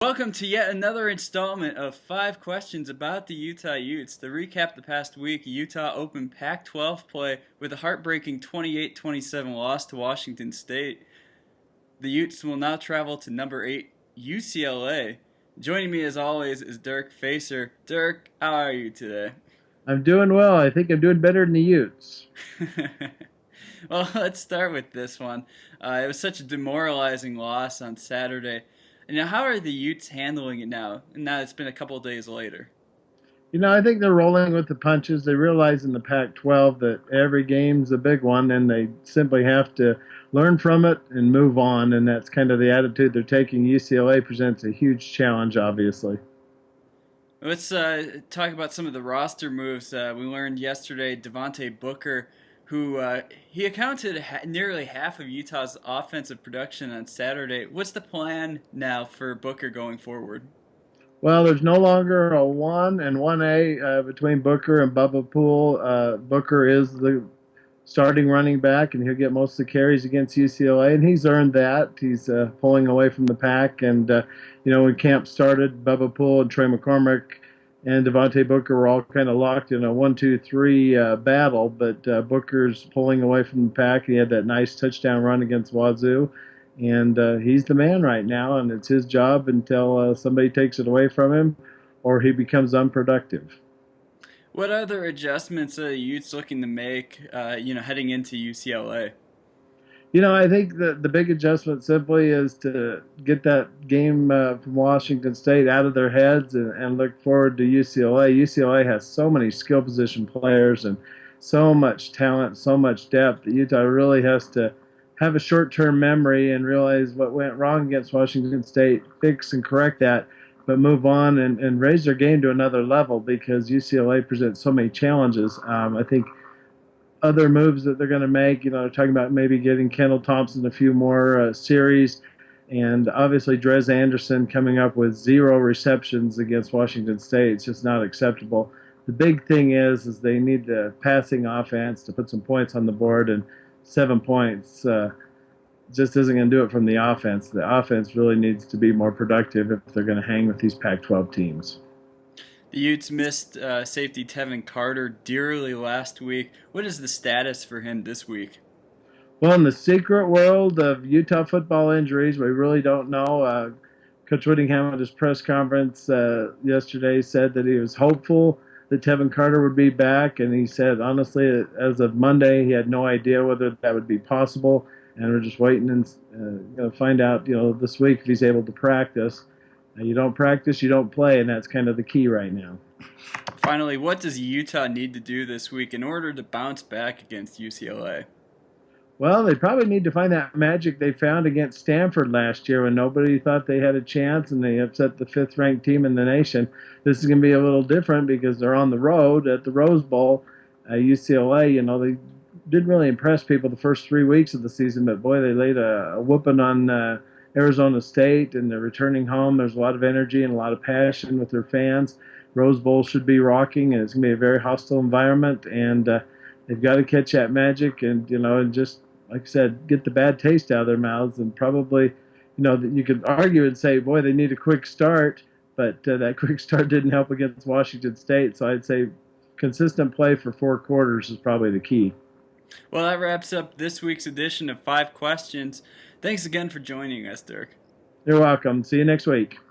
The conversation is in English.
Welcome to yet another installment of 5 questions about the Utah Utes. To recap the past week, Utah opened Pac-12 play with a heartbreaking 28-27 loss to Washington State. The Utes will now travel to number 8 UCLA. Joining me as always is Dirk Facer. Dirk, how are you today? I'm doing well. I think I'm doing better than the Utes. Well, let's start with this one. It was such a demoralizing loss on Saturday. Now, how are the Utes handling it now? Now it's been a couple of days later. I think they're rolling with the punches. They realize in the Pac-12 that every game's a big one, and they simply have to learn from it and move on. And that's kind of the attitude they're taking. UCLA presents a huge challenge, obviously. Let's talk about some of the roster moves. We learned yesterday Devontae Booker, who he accounted nearly half of Utah's offensive production on Saturday. What's the plan now for Booker going forward? Well, there's no longer a 1 and 1A between Booker and Bubba Poole. Booker is the starting running back, and he'll get most of the carries against UCLA, and he's earned that. He's pulling away from the pack, and when camp started, Bubba Poole and Trey McCormick and Devontae Booker were all kind of locked in a 1-2-3 battle, but Booker's pulling away from the pack. He had that nice touchdown run against Wazoo, and he's the man right now, and it's his job until somebody takes it away from him or he becomes unproductive. What other adjustments are the Utes looking to make, heading into UCLA? I think that the big adjustment simply is to get that game from Washington State out of their heads and look forward to UCLA. UCLA has so many skill position players and so much talent, so much depth that Utah really has to have a short-term memory and realize what went wrong against Washington State, fix and correct that, but move on and raise their game to another level because UCLA presents so many challenges. I think other moves that they're going to make. They're talking about maybe getting Kendall Thompson a few more series, and obviously Drez Anderson coming up with 0 receptions against Washington State. It's just not acceptable. The big thing is they need the passing offense to put some points on the board, and 7 points just isn't going to do it from the offense. The offense really needs to be more productive if they're going to hang with these Pac-12 teams. The Utes missed safety Tevin Carter dearly last week. What is the status for him this week? Well, in the secret world of Utah football injuries, we really don't know. Coach Whittingham at his press conference yesterday said that he was hopeful that Tevin Carter would be back, and he said, honestly, as of Monday, he had no idea whether that would be possible, and we're just waiting and going to find out, this week if he's able to practice. You don't practice, you don't play, and that's kind of the key right now. Finally, what does Utah need to do this week in order to bounce back against UCLA? Well, they probably need to find that magic they found against Stanford last year when nobody thought they had a chance and they upset the 5th-ranked team in the nation. This is going to be a little different because they're on the road at the Rose Bowl. UCLA, they didn't really impress people the first 3 weeks of the season, but boy, they laid a whooping on Arizona State, and they're returning home. There's a lot of energy and a lot of passion with their fans. Rose Bowl should be rocking, and it's going to be a very hostile environment, and they've got to catch that magic and just, like I said, get the bad taste out of their mouths. And probably, you could argue and say, boy, they need a quick start, but that quick start didn't help against Washington State. So I'd say consistent play for 4 quarters is probably the key. Well, that wraps up this week's edition of 5 Questions. Thanks again for joining us, Dirk. You're welcome. See you next week.